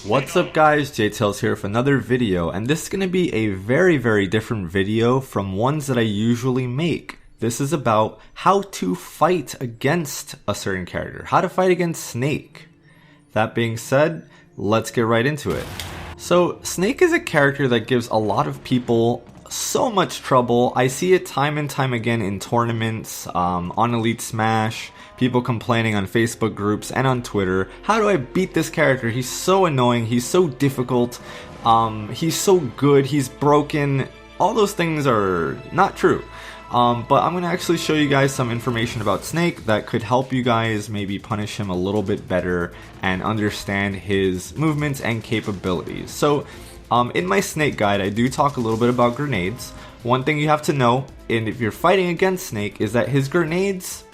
What's up guys, JTails here with another video, and this is going to be a very different video from ones that I usually make. This is about how to fight against a certain character, how to fight against Snake. That being said, let's get right into it. So Snake is a character that gives a lot of people so much trouble. I see it time and time again in tournaments, on Elite Smash, people complaining on Facebook groups and on Twitter. How do I beat this character? He's so annoying, he's so difficult, he's so good, he's broken. All those things are not true. But I'm going to actually show you guys some information about Snake that could help you guys maybe punish him a little bit better and understand his movements and capabilities. So in my Snake guide, I do talk a little bit about grenades. One thing you have to know, and if you're fighting against Snake, is that his grenades,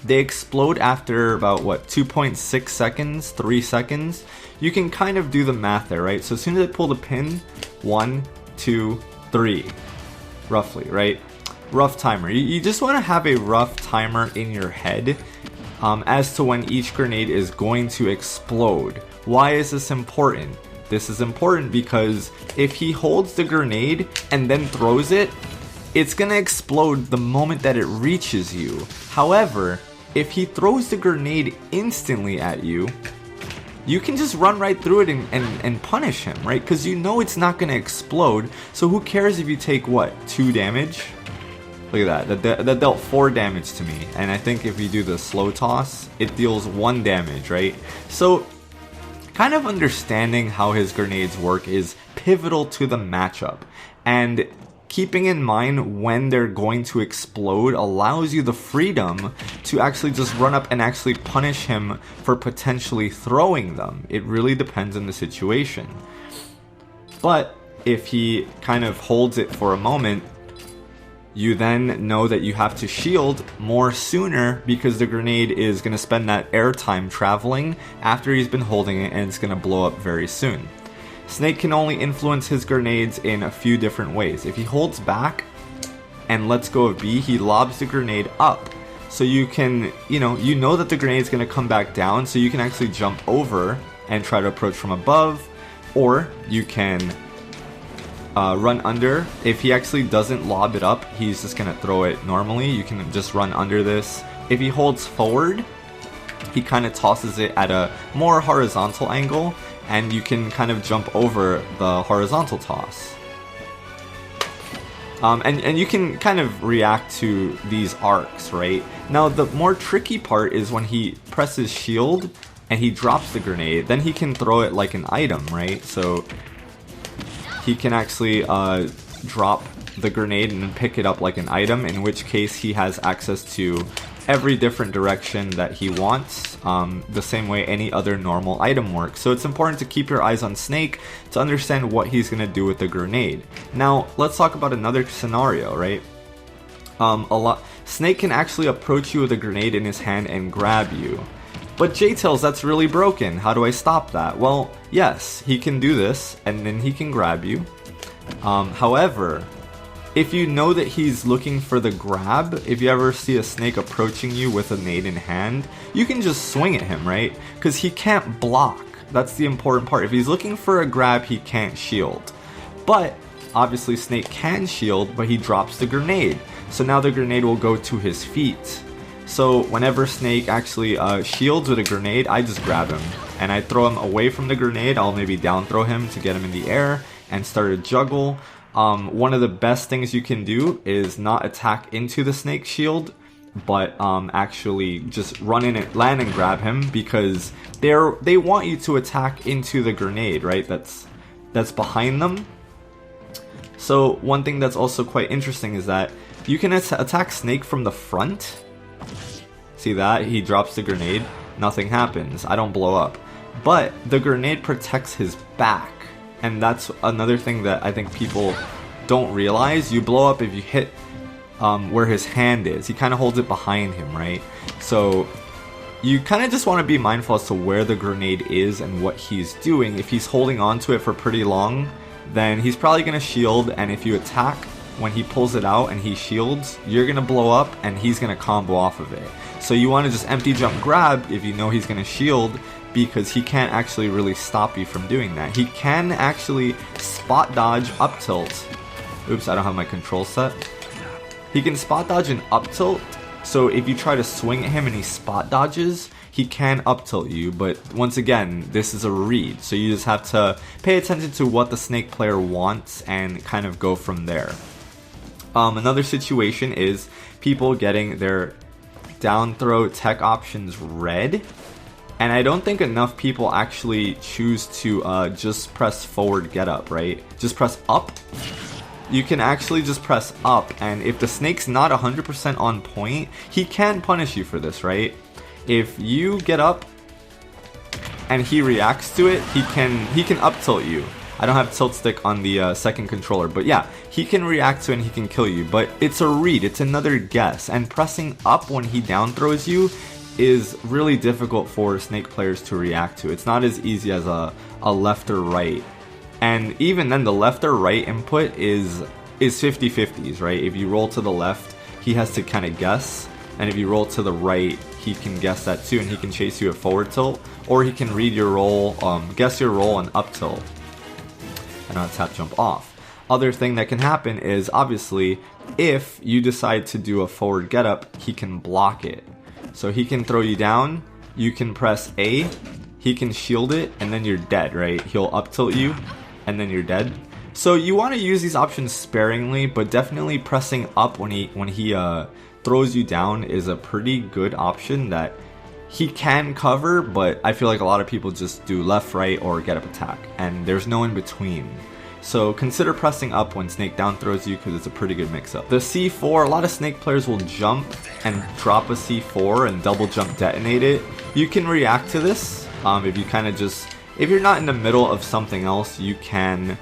they explode after about, what, 2.6 seconds, 3 seconds? You can kind of do the math there, right? So as soon as I pull the pin, 1, 2, 3, roughly, right? Rough timer. You just want to have a rough timer in your head as to when each grenade is going to explode. Why is this important? This is important because if he holds the grenade and then throws it, it's gonna explode the moment that it reaches you. However, if he throws the grenade instantly at you, you can just run right through it and punish him, right? Because you know it's not gonna explode, so who cares if you take, what, 2 damage? Look at that, that dealt 4 damage to me, and I think if you do the slow toss, it deals 1 damage, right? So kind of understanding how his grenades work is pivotal to the matchup, and keeping in mind when they're going to explode allows you the freedom to actually just run up and actually punish him for potentially throwing them. It really depends on the situation. But if he kind of holds it for a moment, you then know that you have to shield more sooner because the grenade is going to spend that airtime traveling after he's been holding it, and it's going to blow up very soon. Snake can only influence his grenades in a few different ways. If he holds back and lets go of B, he lobs the grenade up. So you can, you know that the grenade is going to come back down, so you can actually jump over and try to approach from above, or you can run under. If he actually doesn't lob it up, he's just gonna throw it normally. You can just run under this. If he holds forward, he kind of tosses it at a more horizontal angle, and you can kind of jump over the horizontal toss. And you can kind of react to these arcs, right? Now the more tricky part is when he presses shield and he drops the grenade, then he can throw it like an item, right? So he can actually drop the grenade and pick it up like an item, in which case he has access to every different direction that he wants, the same way any other normal item works. So it's important to keep your eyes on Snake to understand what he's going to do with the grenade. Now, let's talk about another scenario, right? Snake can actually approach you with a grenade in his hand and grab you. But JTails, that's really broken. How do I stop that? Well, yes, he can do this, and then he can grab you. However, if you know that he's looking for the grab, if you ever see a Snake approaching you with a nade in hand, you can just swing at him, right? Because he can't block. That's the important part. If he's looking for a grab, he can't shield. But obviously Snake can shield, but he drops the grenade. So now the grenade will go to his feet. So whenever Snake actually shields with a grenade, I just grab him and I throw him away from the grenade. I'll maybe down throw him to get him in the air and start a juggle. One of the best things you can do is not attack into the Snake shield, but actually just run in and land and grab him, because they want you to attack into the grenade, right? That's behind them. So one thing that's also quite interesting is that you can attack Snake from the front. See that? He drops the grenade, nothing happens, I don't blow up. But the grenade protects his back, and that's another thing that I think people don't realize. You blow up if you hit where his hand is. He kind of holds it behind him, right? So you kind of just want to be mindful as to where the grenade is and what he's doing. If he's holding on to it for pretty long, then he's probably going to shield, and if you attack when he pulls it out and he shields, you're going to blow up and he's going to combo off of it. So you want to just empty jump grab if you know he's going to shield, because he can't actually really stop you from doing that. He can actually spot dodge up tilt. Oops, I don't have my control set. He can spot dodge and up tilt, so if you try to swing at him and he spot dodges, he can up tilt you, but once again, this is a read, so you just have to pay attention to what the Snake player wants and kind of go from there. Another situation is people getting their down throw tech options read, and I don't think enough people actually choose to just press forward get up, right? Just press up. You can actually just press up, and if the Snake's not 100% on point, he can punish you for this, right? If you get up and he reacts to it, he can up tilt you. I don't have tilt stick on the second controller, but yeah, he can react to it and he can kill you. But it's a read, it's another guess, and pressing up when he down throws you is really difficult for Snake players to react to. It's not as easy as a left or right. And even then, the left or right input is 50-50s, right? If you roll to the left, he has to kind of guess, and if you roll to the right, he can guess that too, and he can chase you at forward tilt, or he can read your roll, guess your roll and up tilt, and not tap jump off. Other thing that can happen is, obviously, if you decide to do a forward get up, he can block it. So he can throw you down, you can press A, he can shield it, and then you're dead, right? He'll up tilt you, and then you're dead. So you want to use these options sparingly, but definitely pressing up when he throws you down is a pretty good option that he can cover, but I feel like a lot of people just do left, right, or get up attack, and there's no in between. So consider pressing up when Snake down throws you, because it's a pretty good mix-up. The C4, a lot of Snake players will jump and drop a C4 and double jump detonate it. You can react to this if you kind of just, if you're not in the middle of something else, you can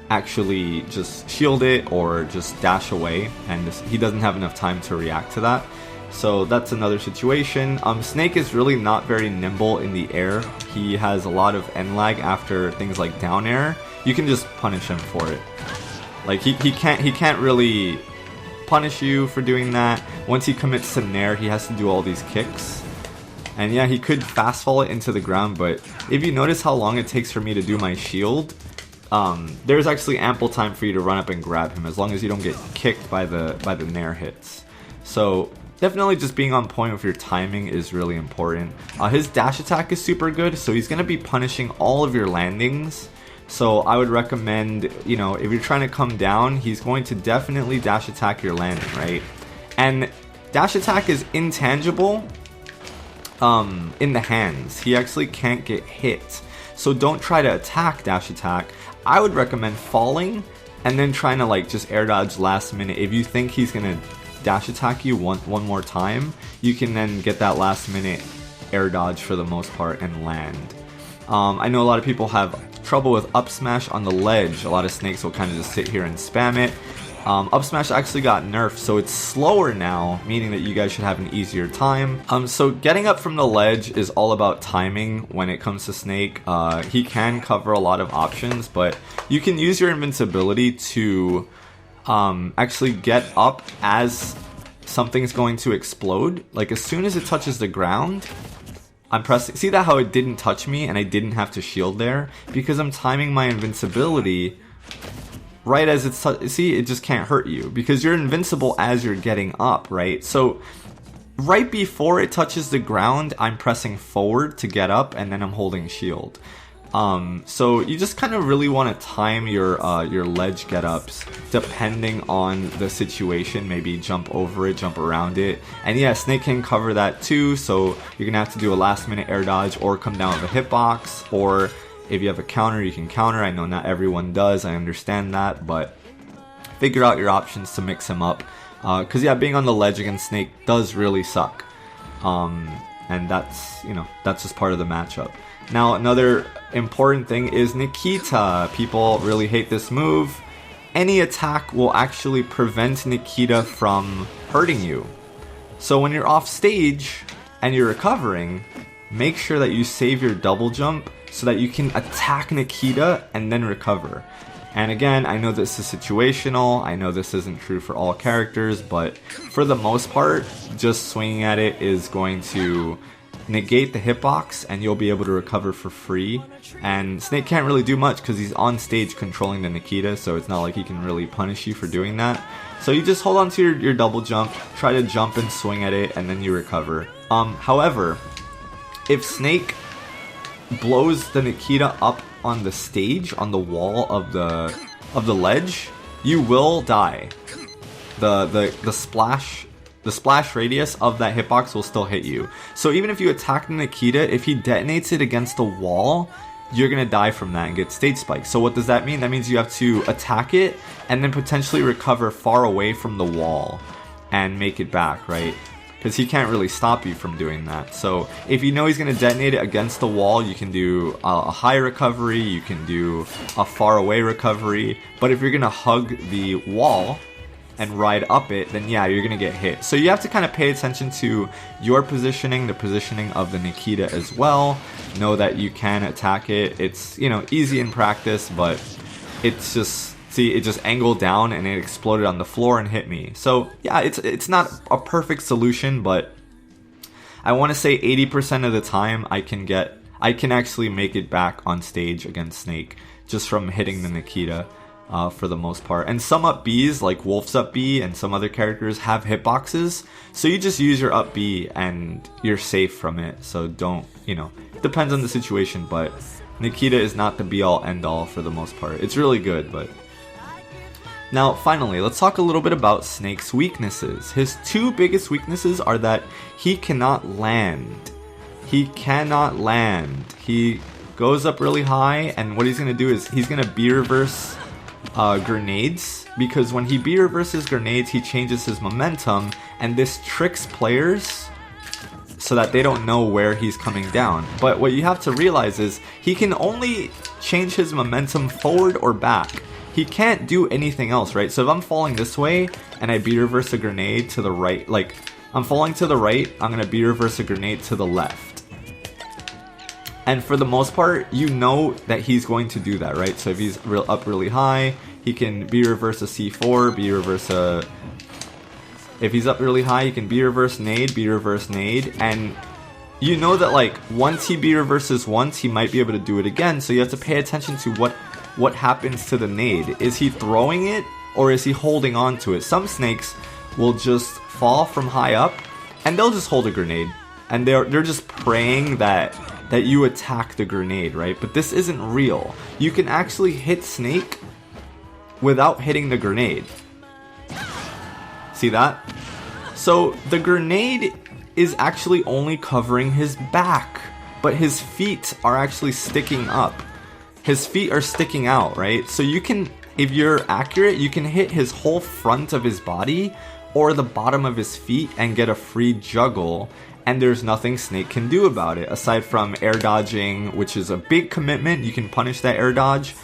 actually just shield it or just dash away, and he doesn't have enough time to react to that. So that's another situation. Snake is really not very nimble in the air. He has a lot of end lag after things like down air. You can just punish him for it. Like he can't really punish you for doing that. Once he commits to nair, he has to do all these kicks. And yeah, he could fast fall it into the ground, but if you notice how long it takes for me to do my shield, there's actually ample time for you to run up and grab him, as long as you don't get kicked by the nair hits. So definitely just being on point with your timing is really important. His dash attack is super good, so he's going to be punishing all of your landings. So I would recommend, you know, if you're trying to come down, he's going to definitely dash attack your landing, right? And dash attack is intangible in the hands. He actually can't get hit. So don't try to attack dash attack. I would recommend falling and then trying to like just air dodge last minute. If you think he's going to dash attack you one more time, you can then get that last minute air dodge for the most part and land. I know a lot of people have trouble with up smash on the ledge. A lot of Snakes will kind of just sit here and spam it. Up smash actually got nerfed, so it's slower now, meaning that you guys should have an easier time. So getting up from the ledge is all about timing when it comes to Snake. He can cover a lot of options, but you can use your invincibility to actually get up as something's going to explode. Like as soon as it touches the ground, I'm pressing. See that how it didn't touch me and I didn't have to shield there? Because I'm timing my invincibility right as it's, see, it just can't hurt you because you're invincible as you're getting up, right? So right before it touches the ground, I'm pressing forward to get up and then I'm holding shield. So you just kind of really want to time your ledge get-ups depending on the situation. Maybe jump over it, jump around it. And yeah, Snake can cover that too, so you're going to have to do a last-minute air dodge or come down with a hitbox, or if you have a counter, you can counter. I know not everyone does, I understand that, but figure out your options to mix him up. Because yeah, being on the ledge against Snake does really suck. And that's, you know, that's just part of the matchup. Now, another important thing is Nikita. People really hate this move. Any attack will actually prevent Nikita from hurting you. So when you're off stage and you're recovering, make sure that you save your double jump so that you can attack Nikita and then recover. And again, I know this is situational, I know this isn't true for all characters, but for the most part, just swinging at it is going to negate the hitbox and you'll be able to recover for free. And Snake can't really do much because he's on stage controlling the Nikita, so it's not like he can really punish you for doing that. So you just hold on to your double jump, try to jump and swing at it, and then you recover. However, if Snake blows the Nikita up on the stage, on the wall of the ledge, you will die. The splash radius of that hitbox will still hit you. So even if you attack the Nikita, if he detonates it against the wall, you're gonna die from that and get stage spiked. So what does that mean? That means you have to attack it and then potentially recover far away from the wall and make it back, right? Because he can't really stop you from doing that. So if you know he's gonna detonate it against the wall, you can do a high recovery, you can do a far away recovery. But if you're gonna hug the wall and ride up it, then yeah, you're gonna get hit. So you have to kind of pay attention to your positioning, the positioning of the Nikita as well. Know that you can attack it. It's, you know, easy in practice, but it's just, see, it just angled down and it exploded on the floor and hit me. So yeah, it's not a perfect solution, but I want to say 80% of the time I can actually make it back on stage against Snake just from hitting the Nikita. For the most part. And some up Bs, like Wolf's up B and some other characters, have hitboxes, so you just use your up B and you're safe from it. So don't, you know, depends on the situation, but Nikita is not the be all end all for the most part. It's really good, but... Now, finally, let's talk a little bit about Snake's weaknesses. His two biggest weaknesses are that he cannot land. He cannot land. He goes up really high, and what he's going to do is he's going to B reverse grenades, because when he B reverses grenades, he changes his momentum, and this tricks players so that they don't know where he's coming down. But what you have to realize is he can only change his momentum forward or back. He can't do anything else, right? So if I'm falling this way and I B reverse a grenade to the right, like I'm falling to the right, I'm gonna B reverse a grenade to the left. And for the most part, you know that he's going to do that, right? So if he's up really high, he can B reverse a C4, B reverse a... If he's up really high, he can B reverse nade, and you know that like once he B reverses once, he might be able to do it again. So you have to pay attention to what happens to the nade. Is he throwing it or is he holding on to it? Some snakes will just fall from high up and they'll just hold a grenade, and they're just praying that you attack the grenade, right? But this isn't real. You can actually hit Snake without hitting the grenade. See that? So the grenade is actually only covering his back, but his feet are actually sticking up. His feet are sticking out, right? So you can, if you're accurate, you can hit his whole front of his body or the bottom of his feet and get a free juggle, and there's nothing Snake can do about it aside from air dodging, which is a big commitment. You can punish that air dodge,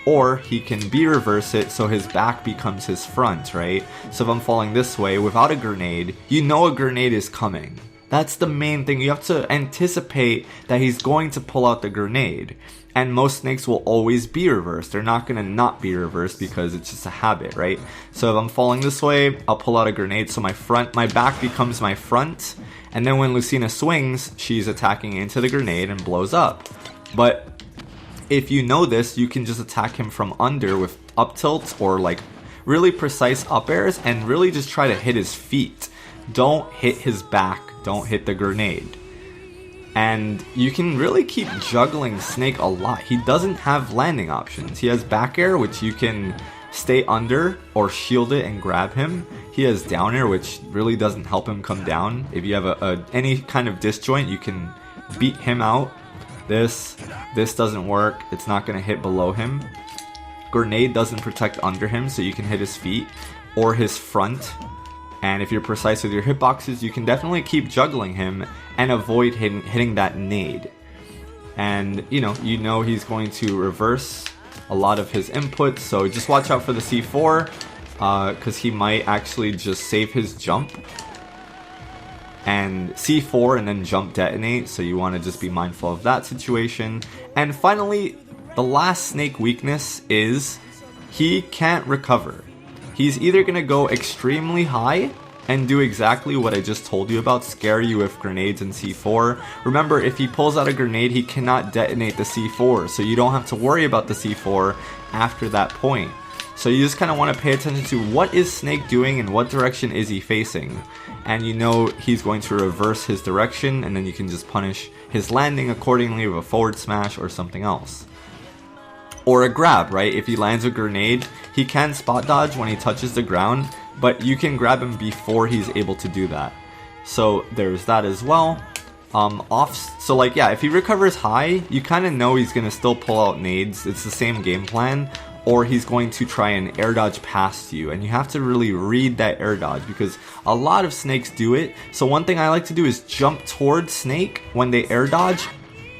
or he can B reverse it so his back becomes his front, right? So if I'm falling this way without a grenade, you know a grenade is coming. That's the main thing. You have to anticipate that he's going to pull out the grenade. And most snakes will always be reversed. They're not going to not be reversed because it's just a habit, right? So if I'm falling this way, I'll pull out a grenade so my back becomes my front. And then when Lucina swings, she's attacking into the grenade and blows up. But if you know this, you can just attack him from under with up tilts or like really precise up airs and really just try to hit his feet. Don't hit his back. Don't hit the grenade. And you can really keep juggling Snake a lot. He doesn't have landing options. He has back air, which you can stay under or shield it and grab him. He has down air, which really doesn't help him come down. If you have any kind of disjoint, you can beat him out. This doesn't work. It's not going to hit below him. Grenade doesn't protect under him, so you can hit his feet or his front. And if you're precise with your hitboxes, you can definitely keep juggling him and avoid hitting that nade. And you know he's going to reverse a lot of his inputs, so just watch out for the C4 because he might actually just save his jump and C4 and then jump detonate, so you want to just be mindful of that situation. And finally, the last Snake weakness is he can't recover. He's either going to go extremely high and do exactly what I just told you about, scare you with grenades and C4. Remember, if he pulls out a grenade, he cannot detonate the C4, so you don't have to worry about the C4 after that point. So you just kind of want to pay attention to what is Snake doing and what direction is he facing. And you know he's going to reverse his direction, and then you can just punish his landing accordingly with a forward smash or something else. Or a grab, right? If he lands a grenade, he can spot dodge when he touches the ground, but you can grab him before he's able to do that. So there's that as well. So like, yeah, if he recovers high, you kind of know he's going to still pull out nades. It's the same game plan. Or he's going to try and air dodge past you, and you have to really read that air dodge because a lot of Snakes do it. So one thing I like to do is jump towards Snake when they air dodge,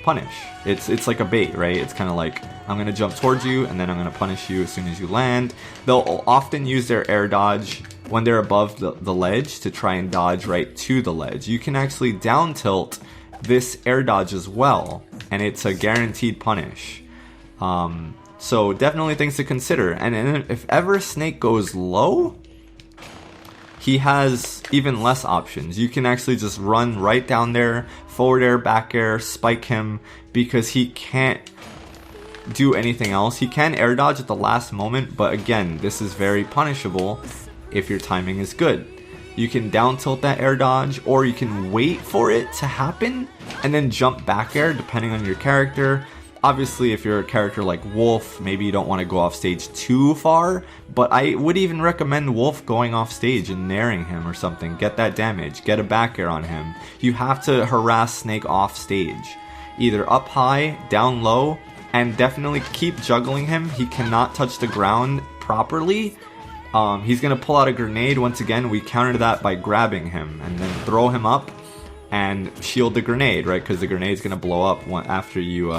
punish. It's like a bait, right? It's kind of like, I'm going to jump towards you and then I'm going to punish you as soon as you land. They'll often use their air dodge when they're above the ledge to try and dodge right to the ledge. You can actually down tilt this air dodge as well, and it's a guaranteed punish. So definitely things to consider. And if ever Snake goes low, he has even less options. You can actually just run right down there, forward air, back air, spike him, because he can't do anything else. He can air dodge at the last moment, but again, this is very punishable if your timing is good. You can down tilt that air dodge, or you can wait for it to happen and then jump back air depending on your character. Obviously, if you're a character like Wolf, maybe you don't want to go off stage too far, but I would even recommend Wolf going off stage and naring him or something. Get that damage, get a back air on him. You have to harass Snake off stage, either up high, down low, and definitely keep juggling him. He cannot touch the ground properly. He's going to pull out a grenade. Once again, we counter that by grabbing him and then throw him up and shield the grenade, right? Because the grenade's going to blow up after you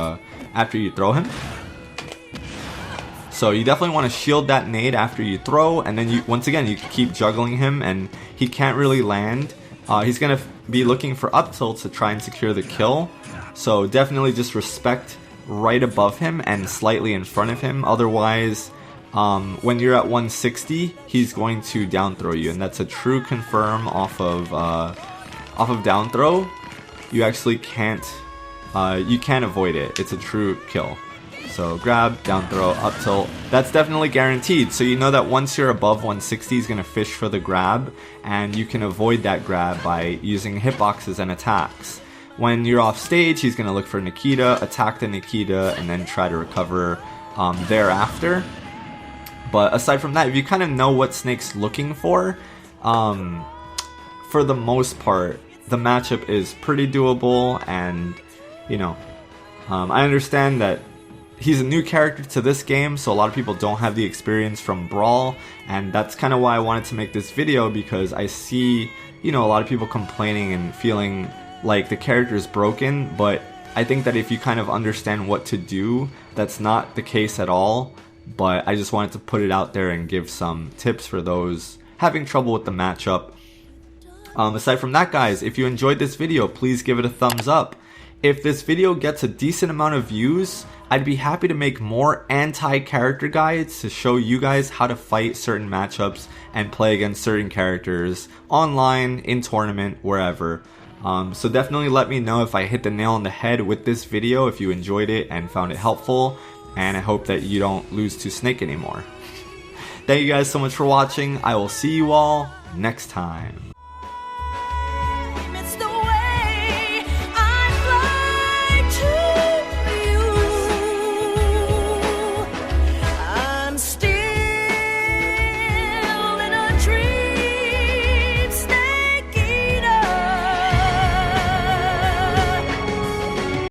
throw him. So you definitely want to shield that nade after you throw, and then once again you keep juggling him and he can't really land. He's going to be looking for up tilts to try and secure the kill. So definitely just respect right above him and slightly in front of him. Otherwise, when you're at 160, he's going to down throw you, and that's a true confirm off of down throw. You actually can't avoid it. It's a true kill. So grab, down throw, up tilt. That's definitely guaranteed. So you know that once you're above 160, he's gonna fish for the grab, and you can avoid that grab by using hitboxes and attacks. When you're off stage, he's gonna look for Nikita, attack the Nikita, and then try to recover thereafter. But aside from that, if you kind of know what Snake's looking for the most part, the matchup is pretty doable. And you know, I understand that he's a new character to this game, so a lot of people don't have the experience from Brawl, and that's kind of why I wanted to make this video, because I see, you know, a lot of people complaining and feeling like the character is broken, but I think that if you kind of understand what to do, that's not the case at all. But I just wanted to put it out there and give some tips for those having trouble with the matchup. Aside from that, guys, if you enjoyed this video, please give it a thumbs up. If this video gets a decent amount of views, I'd be happy to make more anti-character guides to show you guys how to fight certain matchups and play against certain characters online, in tournament, wherever. So definitely let me know if I hit the nail on the head with this video, if you enjoyed it and found it helpful, and I hope that you don't lose to Snake anymore. Thank you guys so much for watching. I will see you all next time.